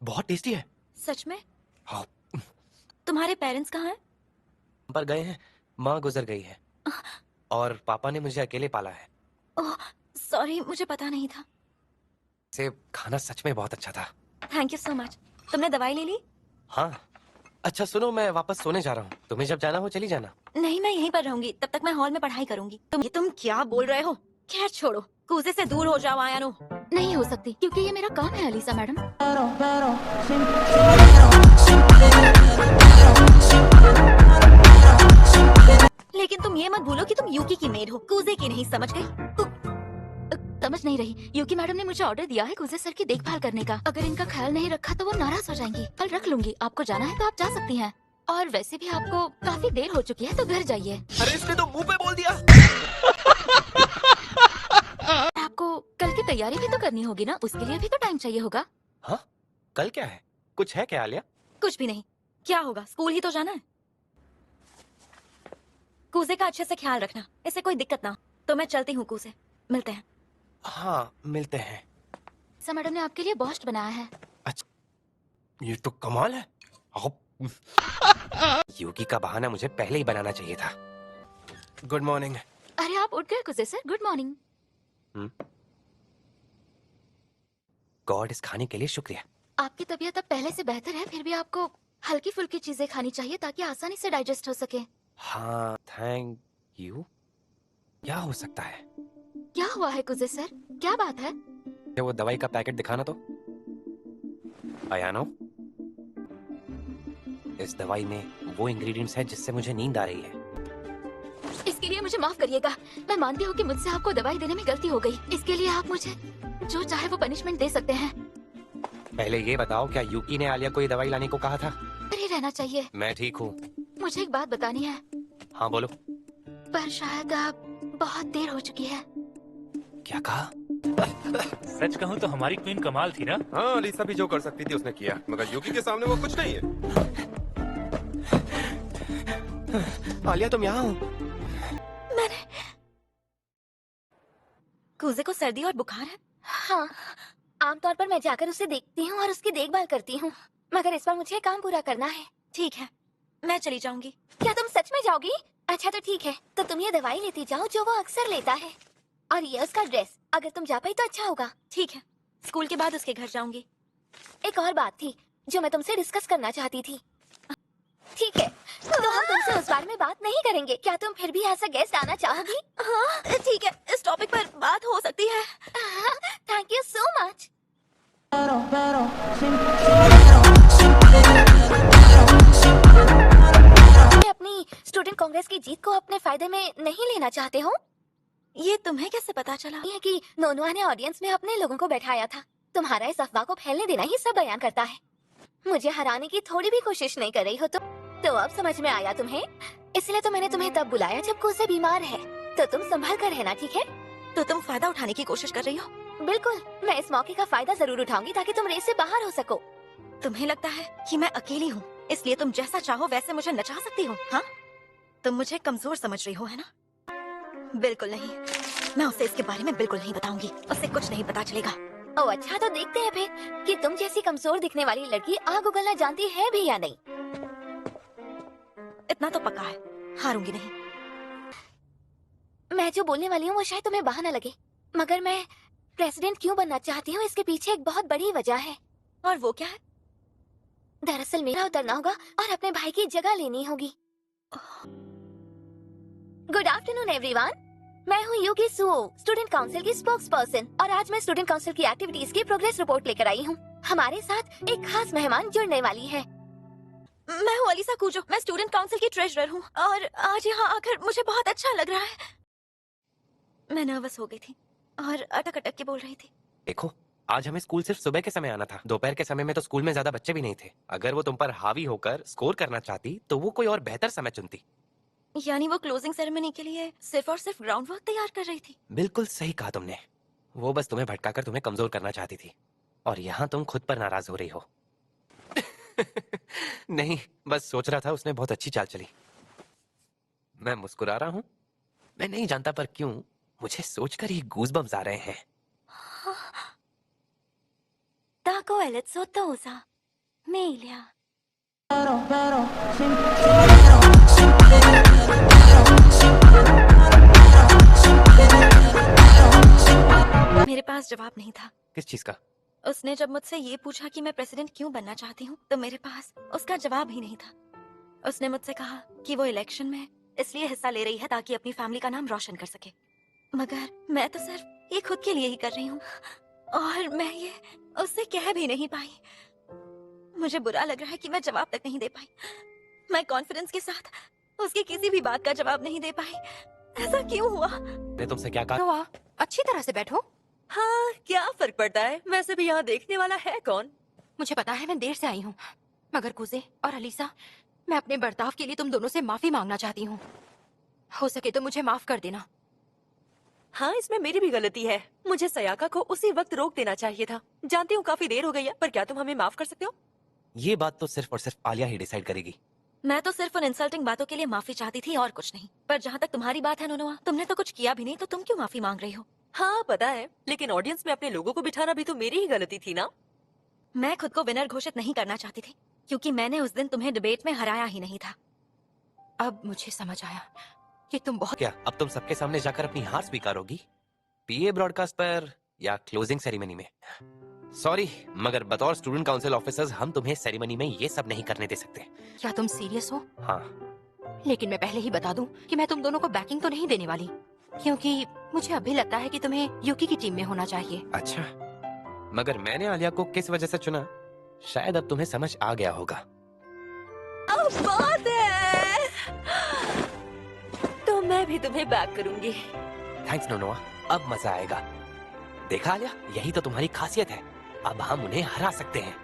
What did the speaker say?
बहुत टेस्टी है। सच में? हाँ। तुम्हारे पेरेंट्स कहाँ हैं? पर गए हैं, माँ गुजर गई है और पापा ने मुझे अकेले पाला है। ओह, सॉरी, मुझे पता नहीं था। से खाना सच में बहुत अच्छा था। Thank you so much. तुमने दवाई ले ली? हाँ। अच्छा सुनो, मैं वापस सोने जा रहा हूँ, तुम्हें जब जाना हो चली जाना। नहीं, मैं यहीं पर रहूंगी, तब तक मैं हॉल में पढ़ाई करूंगी। तुम क्या बोल रहे हो? खैर छोड़ो, कूजे से दूर हो जाओ आयानो। नहीं हो सकती, क्योंकि ये मेरा काम है अलीसा मैडम। लेकिन तुम ये मत भूलो कि तुम यूकी की मेड हो, कूजे की नहीं, समझ गई? समझ नहीं रही। यूकी मैडम ने मुझे ऑर्डर दिया है कुजे सर की देखभाल करने का। अगर इनका ख्याल नहीं रखा तो वो नाराज हो जाएंगी। कल रख लूंगी। आपको जाना है तो आप जा सकती हैं। और वैसे भी आपको काफी देर हो चुकी है, तो घर जाइए। अरे इसने तो मुंह पे बोल दिया। आपको कल की तैयारी भी तो करनी होगी ना, उसके लिए भी तो टाइम चाहिए होगा। हाँ, कल क्या है? कुछ है क्या आलिया? कुछ भी नहीं। क्या होगा, स्कूल ही तो जाना है। कूजे का अच्छे से ख्याल रखना, इसे कोई दिक्कत ना हो। तो मैं चलती हूँ कूजे, मिलते हैं। हाँ, मिलते हैं। अलीसा मैडम ने आपके लिए बोस्ट बनाया है। अच्छा, ये तो कमाल है। यूकी का बहाना मुझे पहले ही बनाना चाहिए था। Good morning. अरे आप उठ गए कुजे सर, गुड मॉर्निंग। गॉड, इस खाने के लिए शुक्रिया। आपकी तबीयत अब पहले से बेहतर है, फिर भी आपको हल्की फुल्की चीजें खानी चाहिए ताकि आसानी से डाइजेस्ट हो सके। हाँ, थैंक यू। क्या हो सकता है? क्या हुआ है कुजे सर, क्या बात है? वो दवाई का पैकेट दिखाना तो। अयानो, इस दवाई में वो इंग्रेडिएंट्स हैं जिससे मुझे नींद आ रही है। इसके लिए मुझे माफ करिएगा। मैं मानती हूँ कि मुझसे आपको दवाई देने में गलती हो गई। इसके लिए आप मुझे जो चाहे वो पनिशमेंट दे सकते हैं। पहले ये बताओ, क्या यूकी ने आलिया को ये दवाई लाने को कहा था? पर ही रहना चाहिए। मैं ठीक हूँ। मुझे एक बात बतानी है। हाँ बोलो। पर शायद अब बहुत देर हो चुकी है। क्या कहा? सच कहूँ तो हमारी क्वीन कमाल थी ना। हाँ, अलीसा भी जो कर सकती थी उसने किया, मगर यूकी के सामने वो कुछ नहीं है। आलिया, तुम यहाँ हो? मैंने कूजे को सर्दी और बुखार है। हाँ, आमतौर पर मैं जाकर उसे देखती हूँ और उसकी देखभाल करती हूँ, मगर इस बार मुझे काम पूरा करना है। ठीक है, मैं चली जाऊंगी। क्या तुम सच में जाओगी? अच्छा तो ठीक है, तो तुम ये दवाई लेती जाओ जो वो अक्सर लेता है, और ये उसका ड्रेस। अगर तुम जा पाई तो अच्छा होगा। ठीक है, स्कूल के बाद उसके घर जाऊंगी। एक और बात थी जो मैं तुमसे डिस्कस करना चाहती थी। ठीक है, तो हम तुमसे उस बारे में बात नहीं करेंगे। क्या तुम फिर भी ऐसा गेस्ट आना चाहोगी? हाँ ठीक है, इस टॉपिक पर बात हो सकती है। Thank you so much. अपनी स्टूडेंट कांग्रेस की जीत को अपने फायदे में नहीं लेना चाहते हो? ये तुम्हें कैसे पता चला? ये कि नोनुआ ने ऑडियंस में अपने लोगों को बैठाया था। तुम्हारा इस अफवाह को फैलने देना ही सब बयान करता है। मुझे हराने की थोड़ी भी कोशिश नहीं कर रही हो तो अब समझ में आया तुम्हें। इसलिए तो मैंने तुम्हें तब बुलाया जब कूसे बीमार है। तो तुम संभल कर रहना, ठीक है? तो तुम फायदा उठाने की कोशिश कर रही हो? बिल्कुल, मैं इस मौके का फायदा जरूर उठाऊंगी ताकि तुम रेस से बाहर हो सको। तुम्हें लगता है कि मैं अकेली हूँ, इसलिए तुम जैसा चाहो वैसे मुझे नचा सकती हो? हाँ, तुम मुझे कमजोर समझ रही हो, है ना? बिल्कुल नहीं, मैं उसे इसके बारे में बिल्कुल नहीं बताऊंगी। उसे कुछ नहीं पता चलेगा। ओह अच्छा, तो देखते हैं फिर कि तुम जैसी कमजोर दिखने वाली लड़की आग उगलना जानती है भी या नहीं। इतना तो पक्का है, हारूंगी नहीं। मैं जो बोलने वाली हूँ वो शायद तुम्हें बहाना लगे, मगर मैं प्रेसिडेंट क्यों बनना चाहती हूँ इसके पीछे एक बहुत बड़ी वजह है। और वो क्या है? दरअसल मेरा उतरना होगा और अपने भाई की जगह लेनी होगी। गुड आफ्टरनून एवरीवन, मैं हूँ यूकी सुओ, स्टूडेंट काउंसिल की स्पोक्स पर्सन, और आज मैं स्टूडेंट काउंसिल की एक्टिविटीज की प्रोग्रेस रिपोर्ट लेकर आई हूँ। हमारे साथ एक खास मेहमान जुड़ने वाली है। मैं हूँ अलीसा कूजो, मैं स्टूडेंट काउंसिल की ट्रेजरर हूँ, और आज यहाँ आकर मुझे बहुत अच्छा लग रहा है। मैं नर्वस हो गई थी और अटक अटक के बोल रही थी। देखो, आज हमें स्कूल सिर्फ सुबह के समय आना था। दोपहर के समय में तो स्कूल में ज्यादा बच्चे भी नहीं थे। अगर वो तुम पर हावी होकर स्कोर करना चाहती तो वो कोई और बेहतर समय चुनती। यानी वो क्लोजिंग सेरेमनी के लिए सिर्फ और सिर्फ ग्राउंड वर्क तैयार कर रही थी? बिल्कुल सही कहा तुमने। वो बस तुम्हें भटकाकर तुम्हें कमजोर करना चाहती थी, और यहाँ तुम खुद पर नाराज हो रही हो। नहीं, बस सोच रहा था उसने बहुत अच्छी चाल चली। मैं मुस्कुरा रहा हूँ। मैं नहीं जानता पर क्यों मुझे सोचकर ही गूज़बम्स आ रहे हैं। Taco elitsotosa. Melia. मेरे पास जवाब नहीं था। किस चीज का? उसने जब मुझसे ये पूछा कि मैं प्रेसिडेंट क्यों बनना चाहती हूँ, तो मेरे पास उसका जवाब ही नहीं था। उसने मुझसे कहा कि वो इलेक्शन में इसलिए हिस्सा ले रही है ताकि अपनी फैमिली का नाम रोशन कर सके, मगर मैं तो सिर्फ ये खुद के लिए ही कर रही हूँ और मैं ये उससे कह भी नहीं पाई। मुझे बुरा लग रहा है कि मैं जवाब तक नहीं दे पाई। मैं कॉन्फिडेंस के साथ उसकी किसी भी बात का जवाब नहीं दे पाई। ऐसा क्यों हुआ? मैं तुमसे क्या कहा? नोआ, अच्छी तरह से बैठो। हाँ, क्या फर्क पड़ता है? वैसे भी यहाँ देखने वाला है कौन? मुझे पता है मैं देर से आई हूँ, मगर कुजे और अलीसा, मैं अपने बर्ताव के लिए तुम दोनों से माफी मांगना चाहती हूँ। हो सके तो मुझे माफ कर देना। हाँ, इसमें मेरी भी गलती है। मुझे सयाका को उसी वक्त रोक देना चाहिए था। जानती हूँ काफी देर हो गई है, पर क्या तुम हमें माफ कर सकते हो? ये बात तो सिर्फ और सिर्फ आलिया ही डिसाइड करेगी। मैं तो सिर्फ उन इंसल्टिंग बातों के लिए माफी चाहती थी और कुछ नहीं। पर जहाँ तक तुम्हारी बात है नोनोआ, तुमने तो कुछ किया भी नहीं, तो तुम क्यों माफी मांग रही हो? हाँ पता है, लेकिन ऑडियंस में अपने लोगों को बिठाना भी तो मेरी ही गलती थी ना। मैं खुद को विनर घोषित नहीं करना चाहती थी, क्योंकि मैंने उस दिन तुम्हें डिबेट में हराया ही नहीं था। अब मुझे समझ आया कि तुम बहुत क्या अब तुम सबके सामने जाकर अपनी हार स्वीकारोगी? पीए ब्रॉडकास्ट पर या क्लोजिंग सेरेमनी में? सॉरी, मगर बतौर स्टूडेंट काउंसिल ऑफिसर्स हम तुम्हें सेरेमनी में ये सब नहीं करने दे सकते। क्या तुम सीरियस हो? हाँ। लेकिन मैं पहले ही बता दूं कि मैं तुम दोनों को बैकिंग तो नहीं देने वाली, क्योंकि मुझे अभी लगता है कि तुम्हें यूकी की टीम में होना चाहिए। अच्छा, मगर मैंने आलिया को किस वजह से चुना, शायद अब तुम्हें समझ आ गया होगा। अब बात है, तो मैं भी तुम्हें बैक करूंगी। थैंक्स नोनोआ, अब मजा आएगा। देखा आलिया, यही तो तुम्हारी खासियत है। अब हम उन्हें हरा सकते हैं।